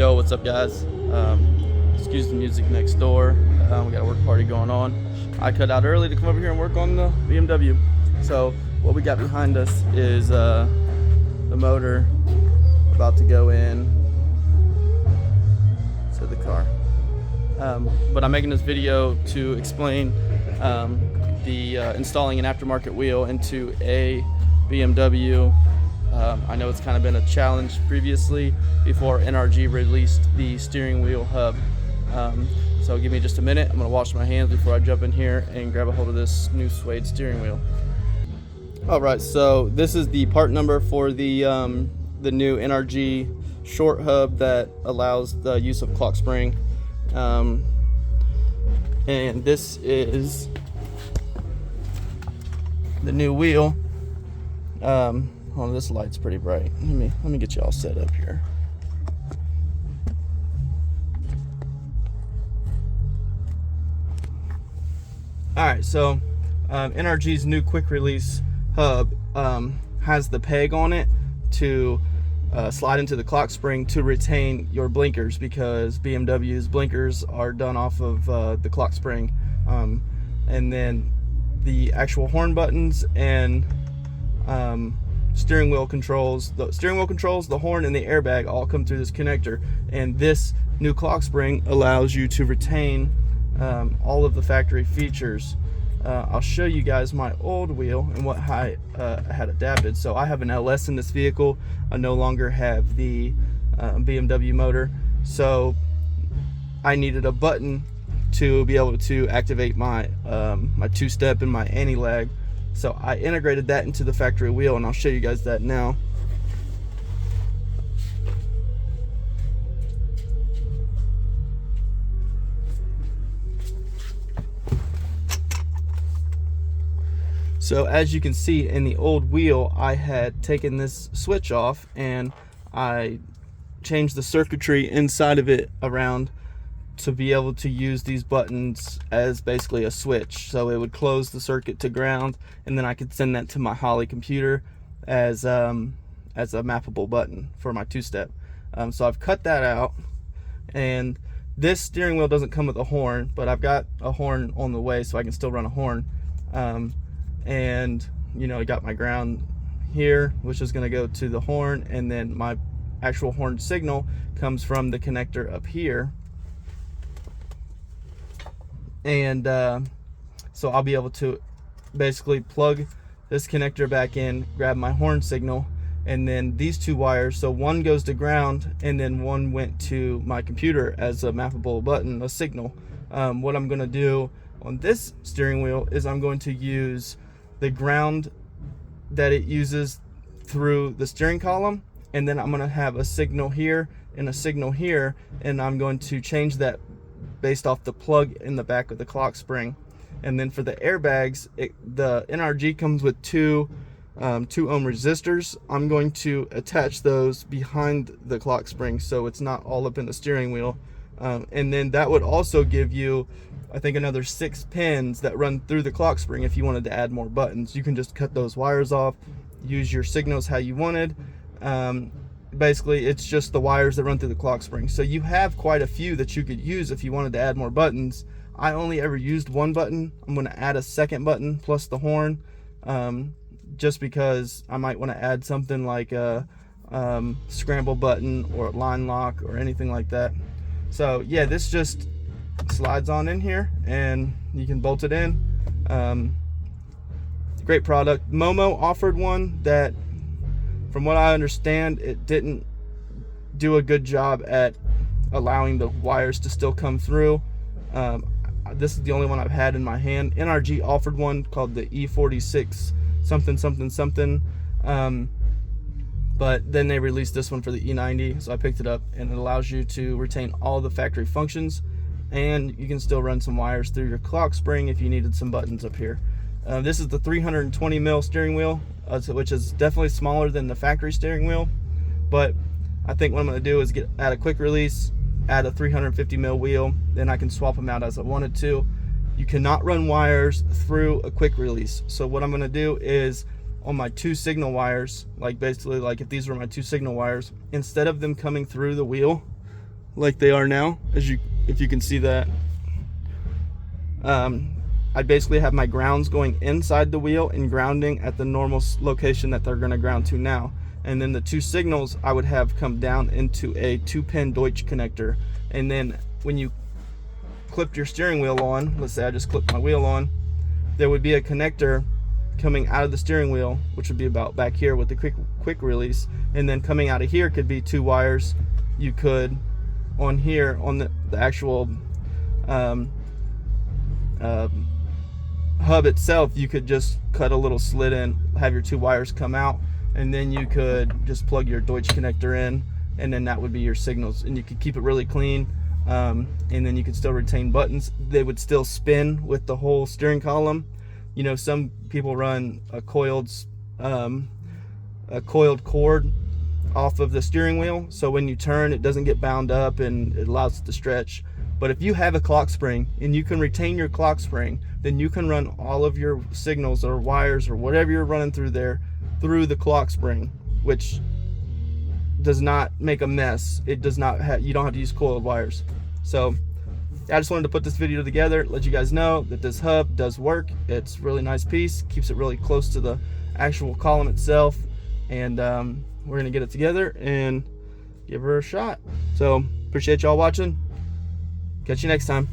Yo, what's up, guys? Excuse the music next door. We got a work party going on. I cut out early to come over here and work on the BMW. So what we got behind us is the motor about to go in to the car. But I'm making this video to explain installing an aftermarket wheel into a BMW. I know it's kind of been a challenge previously before NRG released the steering wheel hub. So give me just a minute. I'm going to wash my hands before I jump in here and grab a hold of this new suede steering wheel. Alright, so this is the part number for the new NRG short hub that allows the use of clock spring. And this is the new wheel. Oh, this light's pretty bright. Let me get you all set up here. Alright, so NRG's new quick release hub has the peg on it to slide into the clock spring to retain your blinkers, because BMW's blinkers are done off of the clock spring. And then the actual horn buttons and steering wheel controls, the horn, and the airbag all come through this connector. And this new clock spring allows you to retain all of the factory features. I'll show you guys my old wheel and what I had adapted. So I have an LS in this vehicle. I no longer have the BMW motor, so I needed a button to be able to activate my my two-step and my anti-lag. So I integrated that into the factory wheel, and I'll show you guys that now. So as you can see, in the old wheel, I had taken this switch off and I changed the circuitry inside of it around to be able to use these buttons as basically a switch. So it would close the circuit to ground, and then I could send that to my Holly computer as a mappable button for my two-step. So I've cut that out, and this steering wheel doesn't come with a horn, but I've got a horn on the way, so I can still run a horn. And you know, I got my ground here, which is going to go to the horn, and then my actual horn signal comes from the connector up here. And so I'll be able to basically plug this connector back in, grab my horn signal, and then these two wires, so one goes to ground and then one went to my computer as a mappable button, a signal. What I'm going to do on this steering wheel is I'm going to use the ground that it uses through the steering column, and then I'm going to have a signal here and a signal here, and I'm going to change that based off the plug in the back of the clock spring. And then for the airbags, the NRG comes with two 2 ohm resistors. I'm going to attach those behind the clock spring so it's not all up in the steering wheel. And then that would also give you, I think, another 6 pins that run through the clock spring. If you wanted to add more buttons, you can just cut those wires off, use your signals how you wanted. Basically, it's just the wires that run through the clock spring. So you have quite a few that you could use if you wanted to add more buttons. I only ever used one button. I'm going to add a second button plus the horn, just because I might want to add something like a scramble button or a line lock or anything like that. So yeah, this just slides on in here and you can bolt it in. Great product. Momo offered one that, from what I understand, it didn't do a good job at allowing the wires to still come through. This is the only one I've had in my hand. NRG offered one called the E46 something, but then they released this one for the E90, so I picked it up, and it allows you to retain all the factory functions, and you can still run some wires through your clock spring if you needed some buttons up here. This is the 320 mil steering wheel, which is definitely smaller than the factory steering wheel, but I think what I'm going to do is add a quick release, add a 350 mil wheel, then I can swap them out as I wanted to. You cannot run wires through a quick release, so what I'm going to do is on my 2 signal wires, like basically like if these were my 2 signal wires, instead of them coming through the wheel, like they are now, if you can see that. I basically have my grounds going inside the wheel and grounding at the normal location that they're going to ground to now. And then the 2 signals I would have come down into a 2-pin Deutsch connector. And then when you clipped your steering wheel on, let's say I just clipped my wheel on, there would be a connector coming out of the steering wheel, which would be about back here with the quick release. And then coming out of here could be 2 wires. You could, on here, on the actual hub itself, you could just cut a little slit in, have your 2 wires come out, and then you could just plug your Deutsch connector in, and then that would be your signals. And you could keep it really clean, and then you could still retain buttons. They would still spin with the whole steering column. You know, some people run a coiled cord off of the steering wheel, so when you turn, it doesn't get bound up and it allows it to stretch. But if you have a clock spring and you can retain your clock spring, then you can run all of your signals or wires or whatever you're running through there through the clock spring, which does not make a mess. It does not have, you don't have to use coiled wires. So I just wanted to put this video together, let you guys know that this hub does work. It's a really nice piece, keeps it really close to the actual column itself, and we're gonna get it together and give her a shot. So appreciate y'all watching. Catch you next time.